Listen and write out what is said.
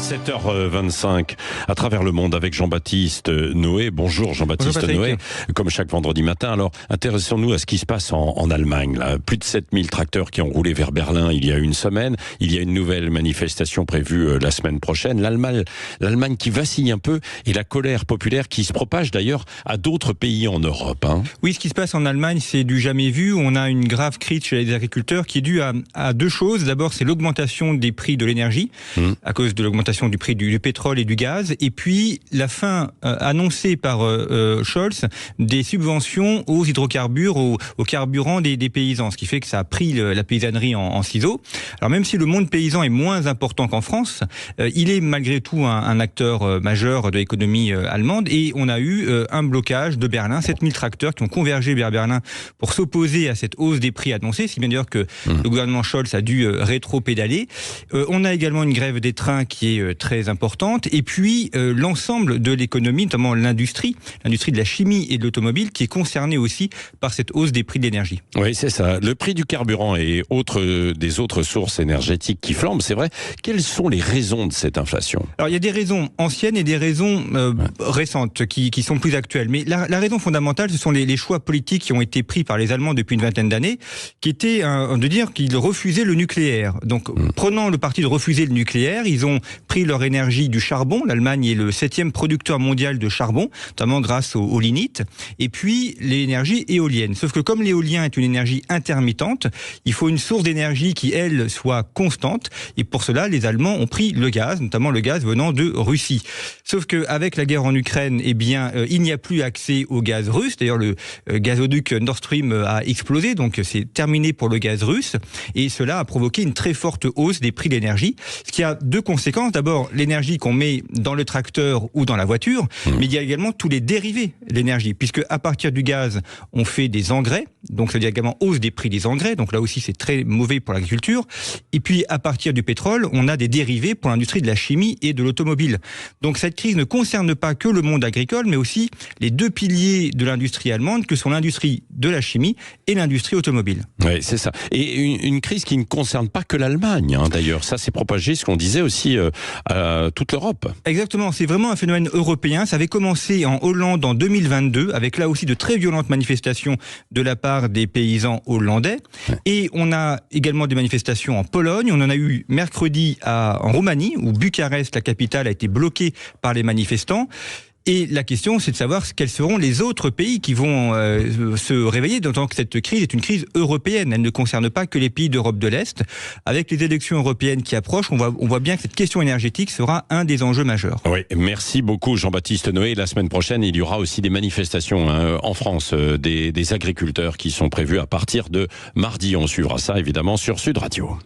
7h25 à travers le monde avec Jean-Baptiste Noé. Bonjour Jean-Baptiste Noé, comme chaque vendredi matin. Alors intéressons-nous à ce qui se passe en Allemagne. Là. Plus de 7000 tracteurs qui ont roulé vers Berlin il y a une semaine. Il y a une nouvelle manifestation prévue la semaine prochaine. L'Allemagne qui vacille un peu et la colère populaire qui se propage d'ailleurs à d'autres pays en Europe. Oui, ce qui se passe en Allemagne, c'est du jamais vu. On a une grave crise chez les agriculteurs qui est due à deux choses. D'abord, c'est l'augmentation des prix de l'énergie à cause de l'augmentation du prix du pétrole et du gaz, et puis la fin annoncée par Scholz des subventions aux hydrocarbures, aux carburants des paysans, ce qui fait que ça a pris la paysannerie en ciseaux. Alors même si le monde paysan est moins important qu'en France, il est malgré tout un acteur majeur de l'économie allemande, et on a eu un blocage de Berlin, 7000 tracteurs qui ont convergé vers Berlin pour s'opposer à cette hausse des prix annoncée, si bien d'ailleurs que le gouvernement Scholz a dû rétro-pédaler. On a également une grève des trains qui est très importante, et puis l'ensemble de l'économie, notamment l'industrie de la chimie et de l'automobile, qui est concernée aussi par cette hausse des prix de l'énergie. Oui, c'est ça. Le prix du carburant et des autres sources énergétiques qui flambent, c'est vrai. Quelles sont les raisons de cette inflation ? Alors, il y a des raisons anciennes et des raisons récentes qui sont plus actuelles. Mais la raison fondamentale, ce sont les choix politiques qui ont été pris par les Allemands depuis une vingtaine d'années, qui étaient de dire qu'ils refusaient le nucléaire. Donc, prenant le parti de refuser le nucléaire, ils ont pris leur énergie du charbon. L'Allemagne est le 7e producteur mondial de charbon, notamment grâce au lignite. Et puis, l'énergie éolienne. Sauf que comme l'éolien est une énergie intermittente, il faut une source d'énergie qui, elle, soit constante. Et pour cela, les Allemands ont pris le gaz, notamment le gaz venant de Russie. Sauf qu'avec la guerre en Ukraine, il n'y a plus accès au gaz russe. D'ailleurs, le gazoduc Nord Stream a explosé, donc c'est terminé pour le gaz russe. Et cela a provoqué une très forte hausse des prix de l'énergie, ce qui a deux conséquences. D'abord, l'énergie qu'on met dans le tracteur ou dans la voiture, mais il y a également tous les dérivés de l'énergie, puisque à partir du gaz, on fait des engrais, donc ça veut dire également hausse des prix des engrais, donc là aussi c'est très mauvais pour l'agriculture. Et puis à partir du pétrole, on a des dérivés pour l'industrie de la chimie et de l'automobile. Donc cette crise ne concerne pas que le monde agricole, mais aussi les deux piliers de l'industrie allemande, que sont l'industrie de la chimie et l'industrie automobile. Oui, c'est ça. Et une crise qui ne concerne pas que l'Allemagne, d'ailleurs. Ça s'est propagé, ce qu'on disait aussi, à toute l'Europe. Exactement, c'est vraiment un phénomène européen. Ça avait commencé en Hollande en 2022, avec là aussi de très violentes manifestations de la part des paysans hollandais. Ouais. Et on a également des manifestations en Pologne. On en a eu mercredi en Roumanie, où Bucarest, la capitale, a été bloquée par les manifestants. Et la question, c'est de savoir quels seront les autres pays qui vont se réveiller, d'autant que cette crise est une crise européenne. Elle ne concerne pas que les pays d'Europe de l'Est. Avec les élections européennes qui approchent, on voit bien que cette question énergétique sera un des enjeux majeurs. Oui, merci beaucoup Jean-Baptiste Noé. La semaine prochaine, il y aura aussi des manifestations en France, des agriculteurs qui sont prévues à partir de mardi. On suivra ça évidemment sur Sud Radio.